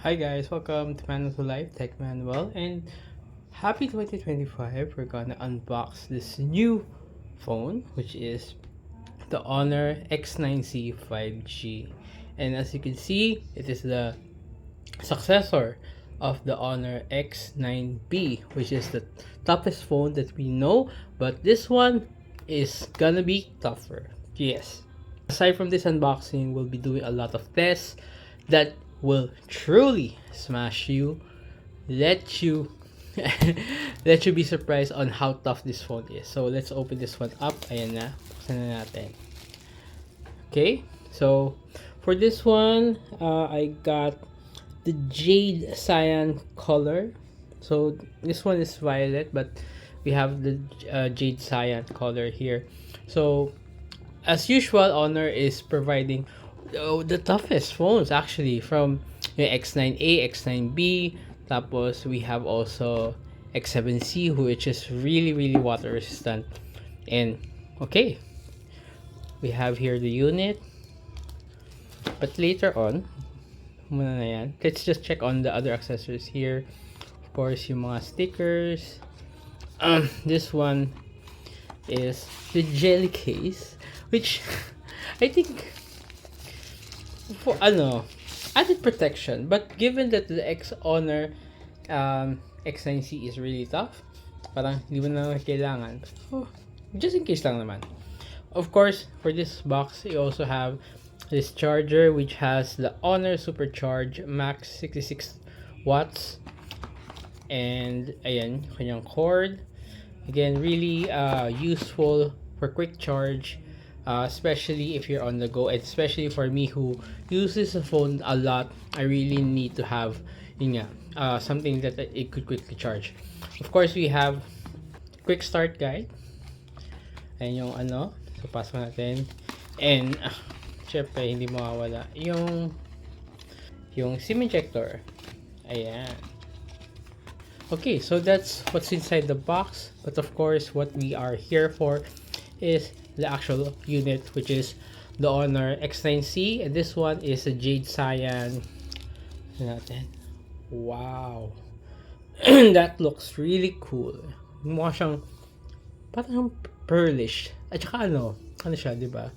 Hi guys, welcome to Manual to Life Tech Manual and happy 2025. We're gonna unbox this new phone which is the Honor X9c 5G. And as you can see, it is the successor of the Honor X9b, which is the toughest phone that we know, but this one is gonna be tougher. Yes. Aside from this unboxing, we'll be doing a lot of tests that will truly smash you, let you let you be surprised on how tough this phone is. So let's open this one up. Ayan na. Buksan na natin. Okay. So for this one, I got the jade cyan color. So this one is violet, but we have the jade cyan color here. So as usual, Honor is providing the toughest phones actually, from yung X9A, X9B, tapos we have also X7C, which is really water resistant. And okay, we have here the unit, but later on, muna na yan. Let's just check on the other accessories here. Of course, yung mga stickers. This one is the jelly case, which I think for added protection, but given that the Honor X9c is really tough, parang hindi mo na kailangan. So, just in case lang naman. Of course, for this box, you also have this charger which has the Honor Supercharge Max 66 watts. And ayan, kanyang cord. Again, really useful for quick charge, especially if you're on the go, and especially for me who uses the phone a lot. I really need to have something that it could quickly charge. Of course, we have quick start guide. Ayan yung so pasok natin. And syempre hindi mawawala yung SIM injector. Ayan. Okay, so that's what's inside the box, but of course what we are here for is the actual unit, which is the Honor X9c, and this one is a jade cyan natin. Wow. That looks really cool. Mukha siyang parang pearlish. At saka ano siya, di ba?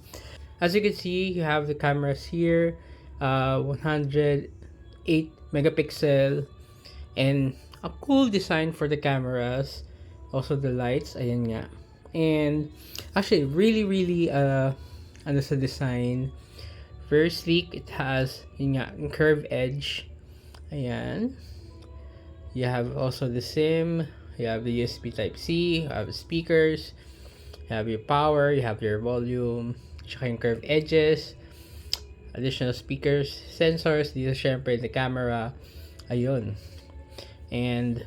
As you can see, you have the cameras here, 108 megapixel, and a cool design for the cameras. Also the lights, ayan nga. And actually really sa design, very sleek. It has yung curved edge. Ayan. You have also the SIM, you have the USB type C, you have speakers, you have your power, you have your volume, tsaka yung curved edges, additional speakers, sensors, dito syempre the camera. Ayun. And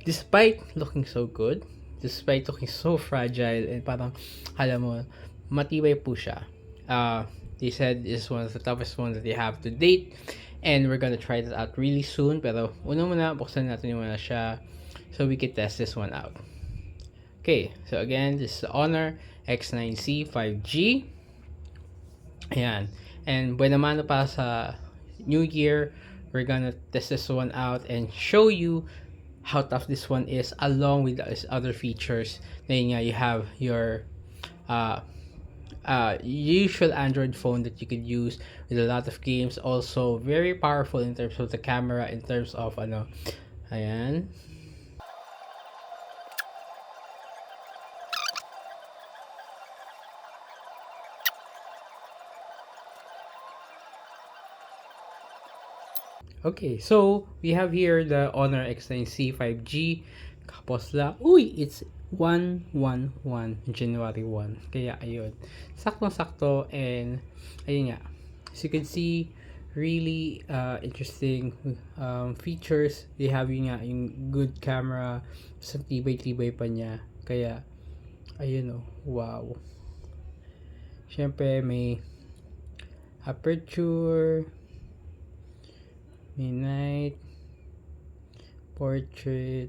despite looking so good, despite looking so fragile, and parang alam mo, matibay po siya. They said this is one of the toughest ones that they have to date, and we're gonna try that out really soon. Pero una muna, buksan natin muna siya so we can test this one out. Okay, so again, this is the Honor X9c 5G. Ayan. And buena mano pa sa New Year, we're gonna test this one out and show you how tough this one is, along with these other features. Then you have your usual Android phone that you could use with a lot of games. Also very powerful in terms of the camera, in terms of ayan. Okay, so we have here the Honor X9c 5G. Kapos la. Uy, it's 111 January 1. Kaya ayun. Sakto-sakto, and ayun nga. As you can see, really interesting features. They have yung good camera. Sa tibay-tibay pa niya. Kaya ayun wow. Syempre may aperture, midnight, portrait,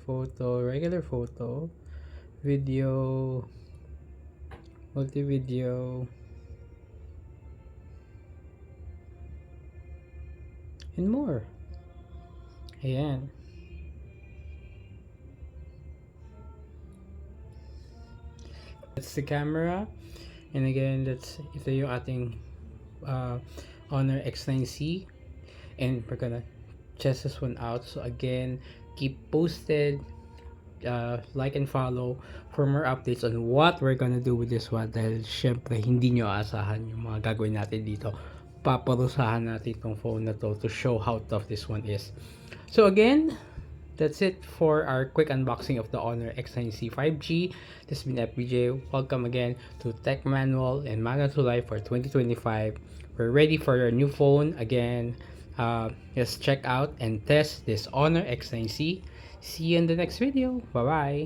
photo, regular photo, video, multi-video, and more. Ayan. That's the camera. And again, ito yung ating HONOR X9c. And we're gonna test this one out. So again, keep posted. Like and follow for more updates on what we're gonna do with this one, dahil syempre hindi nyo aasahan yung mga gagawin natin dito. Paparusahan natin itong phone na to show how tough this one is. So again, that's it for our quick unboxing of the HONOR X9c 5G. This has been FBJ. Welcome again to Tech Manual and Manual to Life for 2025. We're ready for your new phone again. Just check out and test this HONOR X9c. See you in the next video. Bye bye.